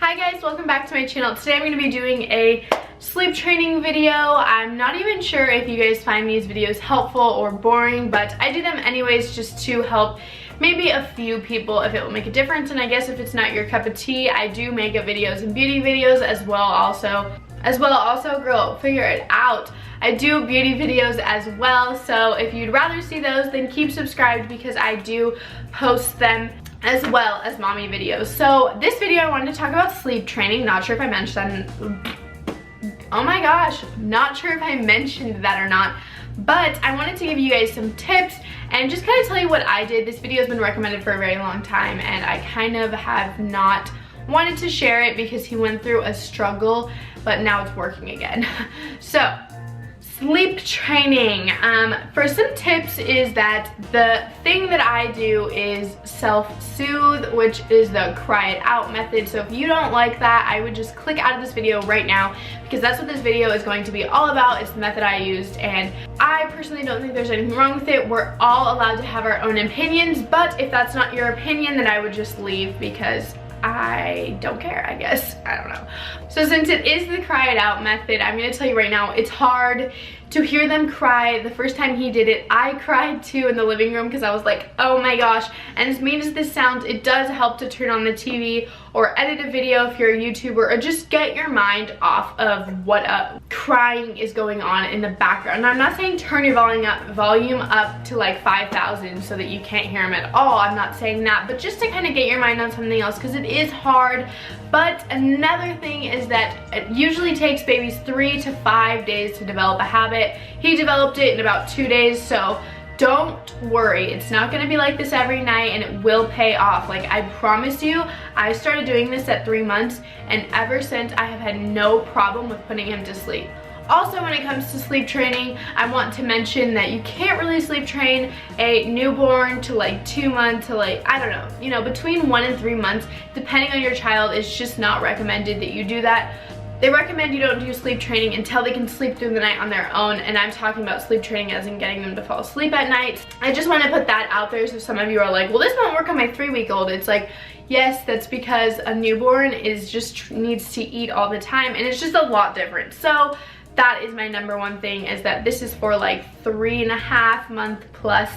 Hi guys, welcome back to my channel. Today I'm going to be doing a sleep training video. I'm not even sure if you guys find these videos helpful or boring, but I do them anyways just to help maybe a few people if it will make a difference. And I guess if it's not your cup of tea, I do make videos and beauty videos as well also girl, figure it out. I do beauty videos as well, so if you'd rather see those, then keep subscribed because I do post them as well as mommy videos. So this video I wanted to talk about sleep training. Not sure if I mentioned that. Oh my gosh, not sure if I mentioned that or not, but I wanted to give you guys some tips and just kind of tell you what I did. This video has been recommended for a very long time and I kind of have not wanted to share it because he went through a struggle, but now it's working again. So sleep training. For some tips is that the thing that I do is self-soothe, which is the cry it out method. So if you don't like that, I would just click out of this video right now because that's what this video is going to be all about. It's the method I used and I personally don't think there's anything wrong with it. We're all allowed to have our own opinions, but if that's not your opinion, then I would just leave because I don't care, I guess. I don't know. So since it is the cry it out method, I'm gonna tell you right now, it's hard to hear them cry. The first time he did it, I cried too in the living room because I was like, oh my gosh. And as mean as this sounds, it does help to turn on the TV or edit a video if you're a YouTuber, or just get your mind off of what crying is going on in the background. And I'm not saying turn your volume up to like 5,000 so that you can't hear him at all. I'm not saying that, but just to kind of get your mind on something else because it is hard. But another thing is that it usually takes babies 3 to 5 days to develop a habit. He developed it in about 2 days, so don't worry. It's not gonna be like this every night and it will pay off. Like I promise you, I started doing this at 3 months and ever since I have had no problem with putting him to sleep. Also, when it comes to sleep training, I want to mention that you can't really sleep train a newborn to like 2 months to like, I don't know, you know, between 1 and 3 months, depending on your child. It's just not recommended that you do that. They recommend you don't do sleep training until they can sleep through the night on their own, and I'm talking about sleep training as in getting them to fall asleep at night. I just want to put that out there so some of you are like, well, this won't work on my 3-week-old. It's like, yes, that's because a newborn needs to eat all the time and it's just a lot different. So that is my number one thing, is that this is for like 3.5 month plus.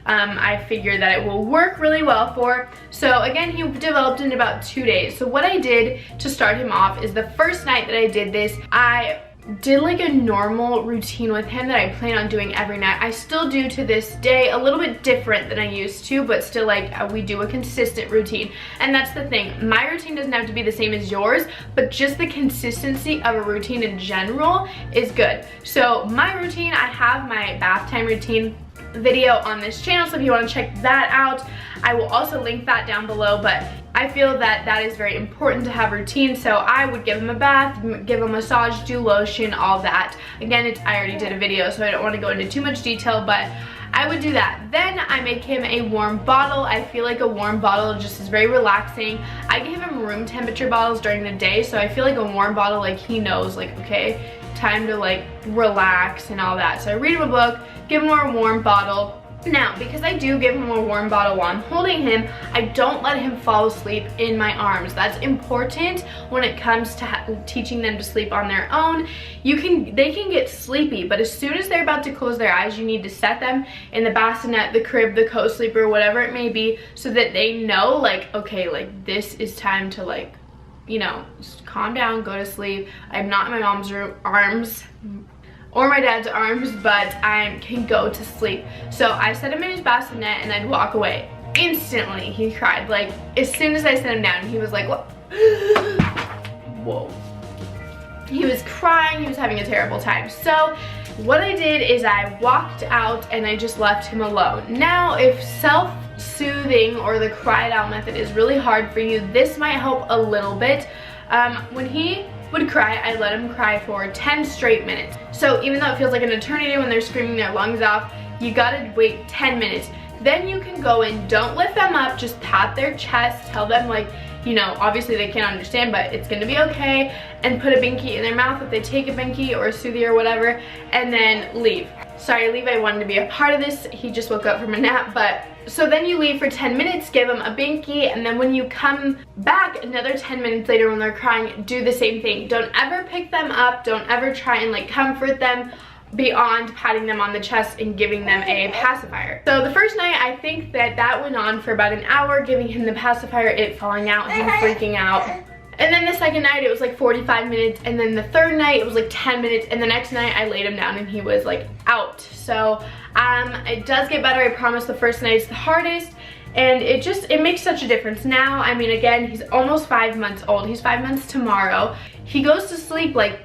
I figure that it will work really well for. So again, he developed in about 2 days. So what I did to start him off is the first night that I did this, I did like a normal routine with him that I plan on doing every night. I still do to this day, a little bit different than I used to, but still like we do a consistent routine. And that's the thing, my routine doesn't have to be the same as yours, but just the consistency of a routine in general is good. So my routine, I have my bath time routine video on this channel, so if you want to check that out, I will also link that down below. But I feel that that is very important to have routine, so I would give him a bath, give him a massage, do lotion, all that. Again, I already did a video, so I don't want to go into too much detail, but I would do that. Then I make him a warm bottle. I feel like a warm bottle just is very relaxing. I give him room temperature bottles during the day, so I feel like a warm bottle, like he knows, like, okay, time to like relax and all that. So I read him a book, give him a warm bottle. Now, because I do give him a warm bottle while I'm holding him, I don't let him fall asleep in my arms. That's important when it comes to teaching them to sleep on their own. They can get sleepy, but as soon as they're about to close their eyes, you need to set them in the bassinet, the crib, the co-sleeper, whatever it may be, so that they know, like, okay, like this is time to, like, you know, just calm down, go to sleep. I'm not in my mom's arms or my dad's arms, but I can go to sleep. So I set him in his bassinet and I'd walk away. Instantly he cried. Like as soon as I set him down, he was like, what? Whoa. He was crying, he was having a terrible time. So what I did is I walked out and I just left him alone. Now, if self-soothing or the cry it out method is really hard for you, this might help a little bit. When he would cry, I let him cry for 10 straight minutes. So even though it feels like an eternity when they're screaming their lungs off, you gotta wait 10 minutes. Then you can go in, don't lift them up, just pat their chest, tell them, like, you know, obviously they can't understand, but it's gonna be okay, and put a binky in their mouth if they take a binky or a Soothie or whatever, and then leave. Sorry, Levi wanted to be a part of this. He just woke up from a nap, but so then you leave for 10 minutes, give them a binky, and then when you come back another 10 minutes later when they're crying, do the same thing. Don't ever pick them up. Don't ever try and like comfort them beyond patting them on the chest and giving them a pacifier. So the first night, I think that went on for about an hour, giving him the pacifier, it falling out, him freaking out. And then the second night, it was like 45 minutes. And then the third night, it was like 10 minutes. And the next night, I laid him down and he was like out. So it does get better. I promise. The first night is the hardest. And it makes such a difference. Now, I mean, again, he's almost 5 months old. He's 5 months tomorrow. He goes to sleep like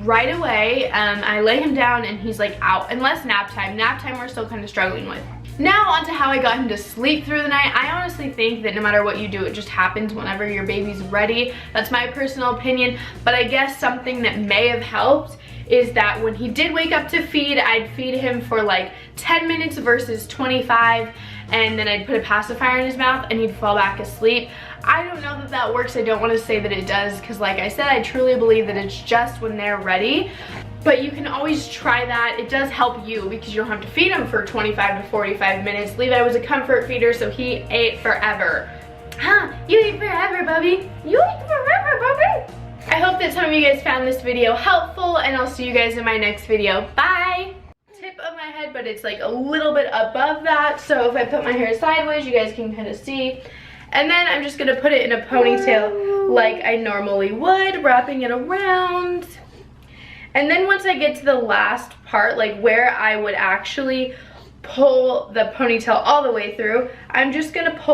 right away. I lay him down and he's like out, unless nap time. Nap time we're still kind of struggling with. Now on to how I got him to sleep through the night. I honestly think that no matter what you do, it just happens whenever your baby's ready. That's my personal opinion, but I guess something that may have helped is that when he did wake up to feed, I'd feed him for like 10 minutes versus 25, and then I'd put a pacifier in his mouth and he'd fall back asleep. I don't know that that works. I don't want to say that it does, because like I said, I truly believe that it's just when they're ready. But you can always try that. It does help you because you don't have to feed him for 25 to 45 minutes. Levi was a comfort feeder, so he ate forever. Huh, you eat forever, Bubby. You eat forever, Bubby. I hope that some of you guys found this video helpful, and I'll see you guys in my next video. Bye. Tip of my head, but it's like a little bit above that. So if I put my hair sideways, you guys can kind of see. And then I'm just gonna put it in a ponytail like I normally would, wrapping it around. And then once I get to the last part, like where I would actually pull the ponytail all the way through, I'm just gonna pull